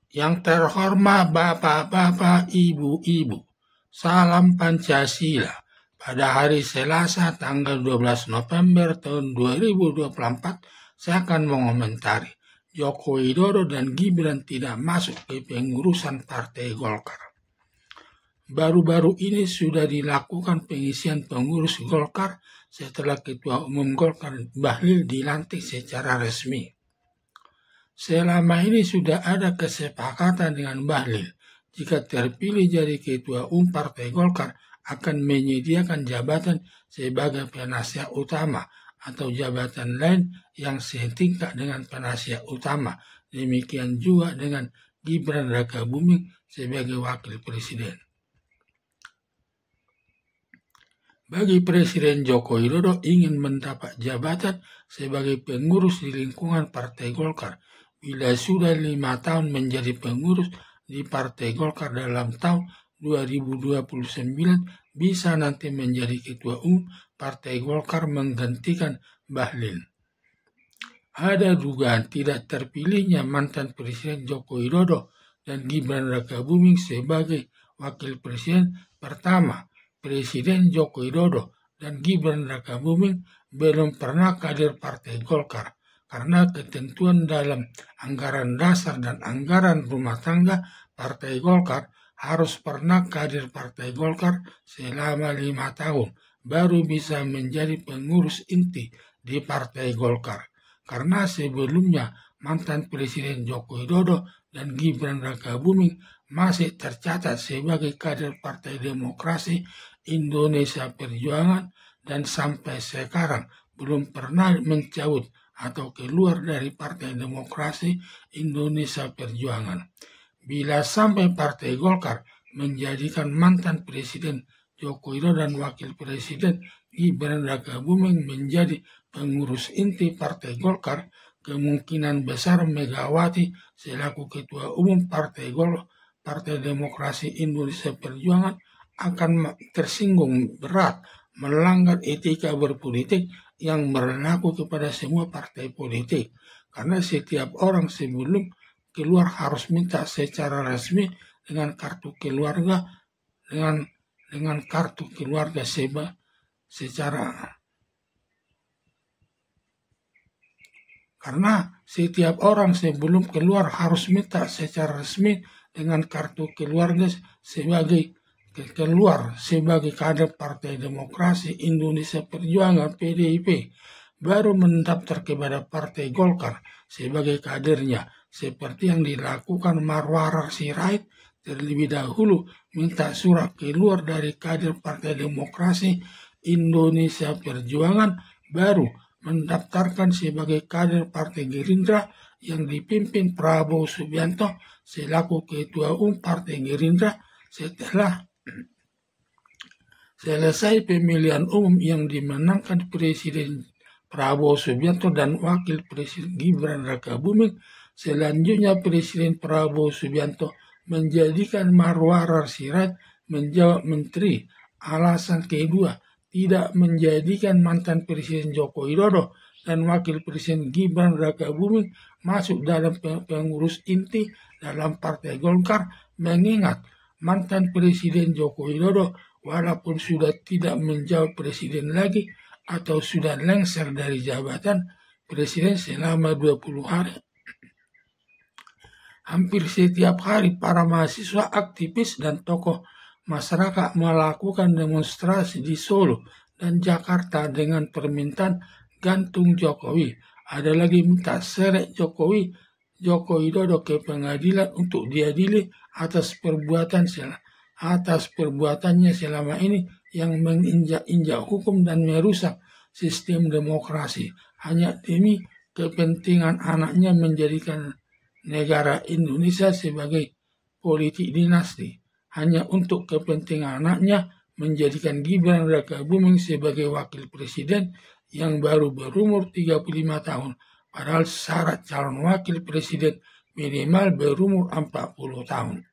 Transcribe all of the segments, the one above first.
Yang terhormat Bapak-Bapak, Ibu-Ibu, salam Pancasila. Pada hari Selasa tanggal 12 November tahun 2024, saya akan mengomentari Joko Widodo dan Gibran tidak masuk ke pengurusan Partai Golkar. Baru-baru ini sudah dilakukan pengisian pengurus Golkar setelah Ketua Umum Golkar Bahlil dilantik secara resmi. Selama ini sudah ada kesepakatan dengan Bahlil, jika terpilih jadi Ketua Umum Partai Golkar akan menyediakan jabatan sebagai penasihat utama atau jabatan lain yang setingkat dengan penasihat utama. Demikian juga dengan Gibran Rakabuming sebagai wakil presiden. Bagi Presiden Joko Widodo ingin mendapat jabatan sebagai pengurus di lingkungan Partai Golkar, bila sudah 5 tahun menjadi pengurus di Partai Golkar dalam tahun 2029 bisa nanti menjadi Ketua Umum Partai Golkar menggantikan Bahlil. Ada dugaan tidak terpilihnya mantan Presiden Joko Widodo dan Gibran Rakabuming sebagai wakil presiden. Pertama, Presiden Joko Widodo dan Gibran Rakabuming belum pernah kader Partai Golkar karena ketentuan dalam anggaran dasar dan anggaran rumah tangga Partai Golkar harus pernah kader Partai Golkar selama 5 tahun baru bisa menjadi pengurus inti di Partai Golkar. Karena sebelumnya mantan Presiden Joko Widodo dan Gibran Rakabuming masih tercatat sebagai kader Partai Demokrasi Indonesia Perjuangan dan sampai sekarang belum pernah mencabut atau keluar dari Partai Demokrasi Indonesia Perjuangan. Bila sampai Partai Golkar menjadikan mantan Presiden Joko Widodo dan Wakil Presiden Gibran Rakabuming menjadi pengurus inti Partai Golkar, kemungkinan besar Megawati selaku Ketua Umum Partai Demokrasi Indonesia Perjuangan akan tersinggung berat melanggar etika berpolitik yang berlaku kepada semua partai politik. Karena setiap orang sebelum keluar harus minta secara resmi dengan kartu keluarga, dengan kartu keluarga karena setiap orang sebelum keluar harus minta secara resmi dengan kartu keluarga sebagai kader Partai Demokrasi Indonesia Perjuangan PDIP, baru mendaftar kepada Partai Golkar sebagai kadernya, seperti yang dilakukan Marwara Sirait terlebih dahulu minta surat keluar dari kader Partai Demokrasi Indonesia Perjuangan, baru mendaftarkan sebagai kader Partai Gerindra yang dipimpin Prabowo Subianto selaku Ketua Umum Partai Gerindra setelah selesai pemilihan umum yang dimenangkan Presiden Prabowo Subianto dan Wakil Presiden Gibran Rakabuming. Selanjutnya Presiden Prabowo Subianto menjadikan Marwara Sirait menjadi menteri. Alasan kedua, tidak menjadikan mantan Presiden Joko Widodo dan Wakil Presiden Gibran Rakabuming masuk dalam pengurus inti dalam Partai Golkar, mengingat mantan Presiden Joko Widodo walaupun sudah tidak menjawab presiden lagi atau sudah lengser dari jabatan presiden selama 20 hari. Hampir setiap hari para mahasiswa, aktivis, dan tokoh masyarakat melakukan demonstrasi di Solo dan Jakarta dengan permintaan gantung Jokowi. Ada lagi minta seret Joko Widodo ke pengadilan untuk diadili atas perbuatannya selama ini yang menginjak-injak hukum dan merusak sistem demokrasi hanya demi kepentingan anaknya menjadikan negara Indonesia sebagai politik dinasti, hanya untuk kepentingan anaknya menjadikan Gibran Rakabuming sebagai wakil presiden yang baru berumur 35 tahun, padahal syarat calon wakil presiden minimal berumur 40 tahun.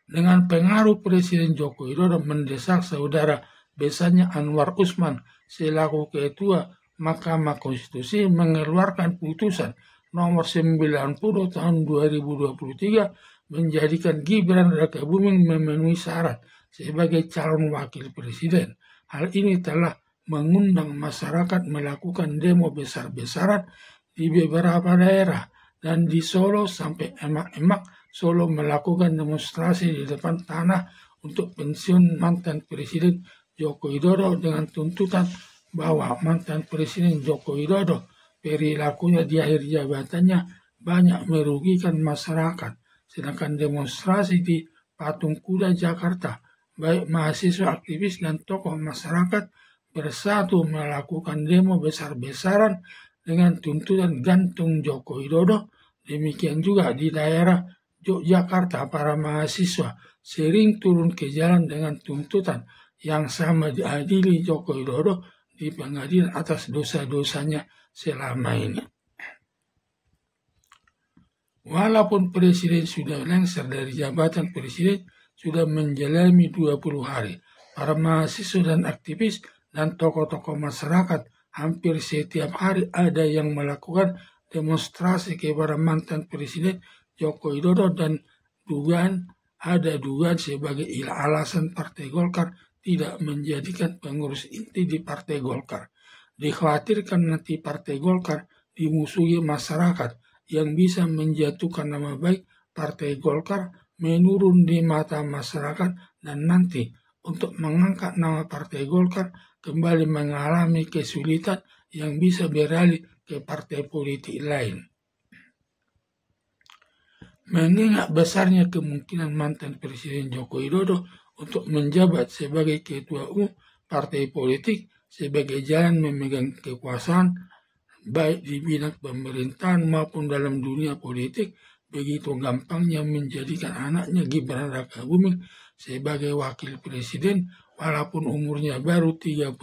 Dengan pengaruh Presiden Joko Widodo mendesak saudara besarnya Anwar Usman selaku Ketua Mahkamah Konstitusi mengeluarkan putusan nomor 90 tahun 2023 menjadikan Gibran Rakabuming memenuhi syarat sebagai calon wakil presiden. Hal ini telah mengundang masyarakat melakukan demo besar-besaran di beberapa daerah, dan di Solo sampai emak-emak Solo melakukan demonstrasi di depan tanah untuk pensiun mantan Presiden Joko Widodo dengan tuntutan bahwa mantan Presiden Joko Widodo perilakunya di akhir jabatannya banyak merugikan masyarakat. Sedangkan demonstrasi di Patung Kuda Jakarta, baik mahasiswa, aktivis, dan tokoh masyarakat bersatu melakukan demo besar-besaran dengan tuntutan gantung Joko Widodo. Demikian juga di daerah Yogyakarta, para mahasiswa sering turun ke jalan dengan tuntutan yang sama, diadili Joko Widodo di pengadilan atas dosa-dosanya selama ini. Walaupun Presiden sudah lengser dari jabatan Presiden sudah menjalani 20 hari, para mahasiswa dan aktivis dan tokoh-tokoh masyarakat hampir setiap hari ada yang melakukan demonstrasi kepada mantan Presiden Joko Widodo, dan ada dugaan sebagai alasan Partai Golkar tidak menjadikan pengurus inti di Partai Golkar. Dikhawatirkan nanti Partai Golkar dimusuhi masyarakat yang bisa menjatuhkan nama baik Partai Golkar menurun di mata masyarakat, dan nanti untuk mengangkat nama Partai Golkar kembali mengalami kesulitan yang bisa beralih ke partai politik lain. Mengingat besarnya kemungkinan mantan Presiden Joko Widodo untuk menjabat sebagai ketua umum partai politik sebagai jalan memegang kekuasaan baik di bidang pemerintahan maupun dalam dunia politik, begitu gampangnya menjadikan anaknya Gibran Rakabuming sebagai wakil presiden walaupun umurnya baru 35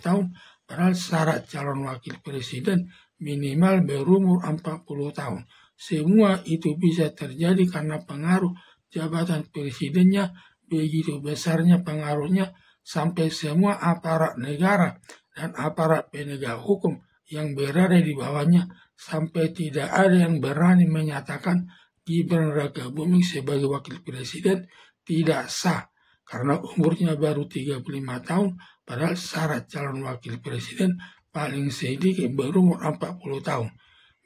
tahun, padahal syarat calon wakil presiden minimal berumur 40 tahun. Semua itu bisa terjadi karena pengaruh jabatan presidennya begitu besarnya pengaruhnya sampai semua aparat negara dan aparat penegak hukum yang berada di bawahnya, sampai tidak ada yang berani menyatakan Gibran Rakabuming sebagai wakil presiden tidak sah karena umurnya baru 35 tahun, padahal syarat calon wakil presiden paling sedikit berumur 40 tahun.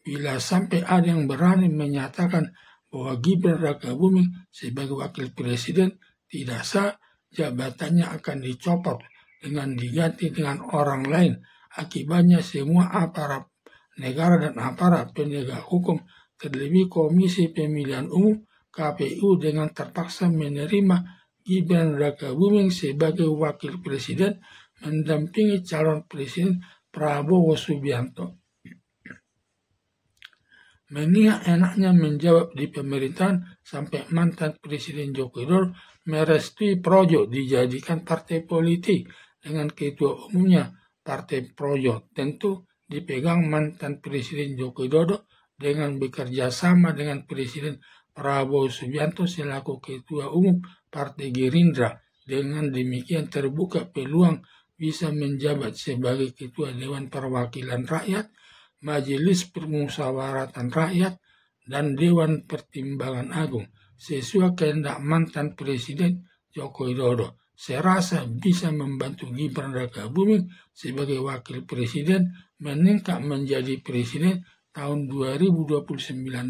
Bila sampai ada yang berani menyatakan bahwa Gibran Rakabuming sebagai wakil presiden tidak sah, jabatannya akan dicopot dengan diganti dengan orang lain. Akibatnya semua aparat negara dan aparat penegak hukum, terlebih Komisi Pemilihan Umum KPU, dengan terpaksa menerima Gibran Rakabuming sebagai wakil presiden mendampingi calon presiden Prabowo Subianto. Mengingat enaknya menjawab di pemerintahan sampai mantan Presiden Joko Widodo merestui Projo dijadikan partai politik dengan ketua umumnya Partai Projo, tentu dipegang mantan Presiden Joko Widodo dengan bekerja sama dengan Presiden Prabowo Subianto selaku ketua umum Partai Gerindra. Dengan demikian terbuka peluang bisa menjabat sebagai ketua Dewan Perwakilan Rakyat, Majelis Permusyawaratan Rakyat, dan Dewan Pertimbangan Agung sesuai kehendak mantan Presiden Joko Widodo. Saya rasa bisa membantu Gibran Rakabuming sebagai wakil presiden meningkat menjadi presiden tahun 2029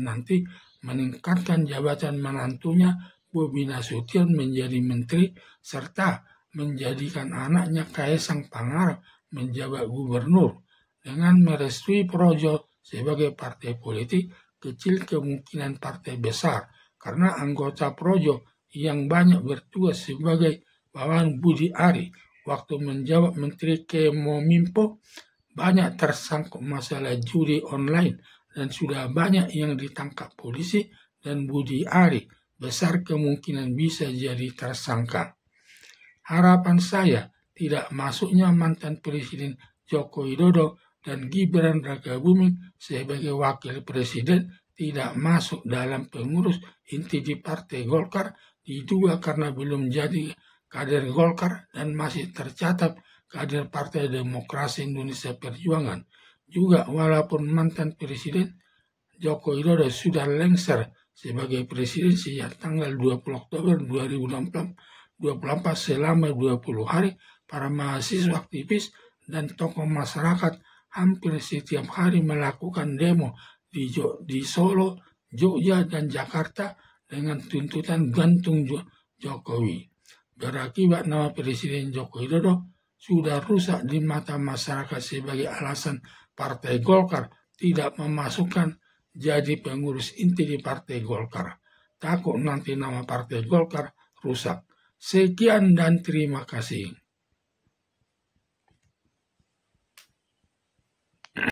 nanti, meningkatkan jabatan menantunya Bobi Nasution menjadi menteri, serta menjadikan anaknya Kaesang Pangarep menjabat gubernur. Dengan merestui Projo sebagai partai politik, kecil kemungkinan partai besar karena anggota Projo yang banyak bertugas sebagai bawahan Budi Ari waktu menjabat Menteri Kominfo banyak tersangkut masalah judi online dan sudah banyak yang ditangkap polisi, dan Budi Ari besar kemungkinan bisa jadi tersangka. Harapan saya tidak masuknya mantan Presiden Joko Widodo dan Gibran Rakabuming sebagai wakil presiden tidak masuk dalam pengurus inti di Partai Golkar, diduga karena belum jadi kader Golkar dan masih tercatat kader Partai Demokrasi Indonesia Perjuangan. Juga walaupun mantan presiden Joko Widodo sudah lengser sebagai presiden sejak tanggal 20 Oktober 2024 selama 20 hari. Para mahasiswa, aktivis, dan tokoh masyarakat hampir setiap hari melakukan demo di Solo, Jogja, dan Jakarta dengan tuntutan gantung Jokowi. Berakibat nama Presiden Joko Widodo sudah rusak di mata masyarakat sebagai alasan Partai Golkar tidak memasukkan jadi pengurus inti di Partai Golkar. Takut nanti nama Partai Golkar rusak. Sekian dan terima kasih.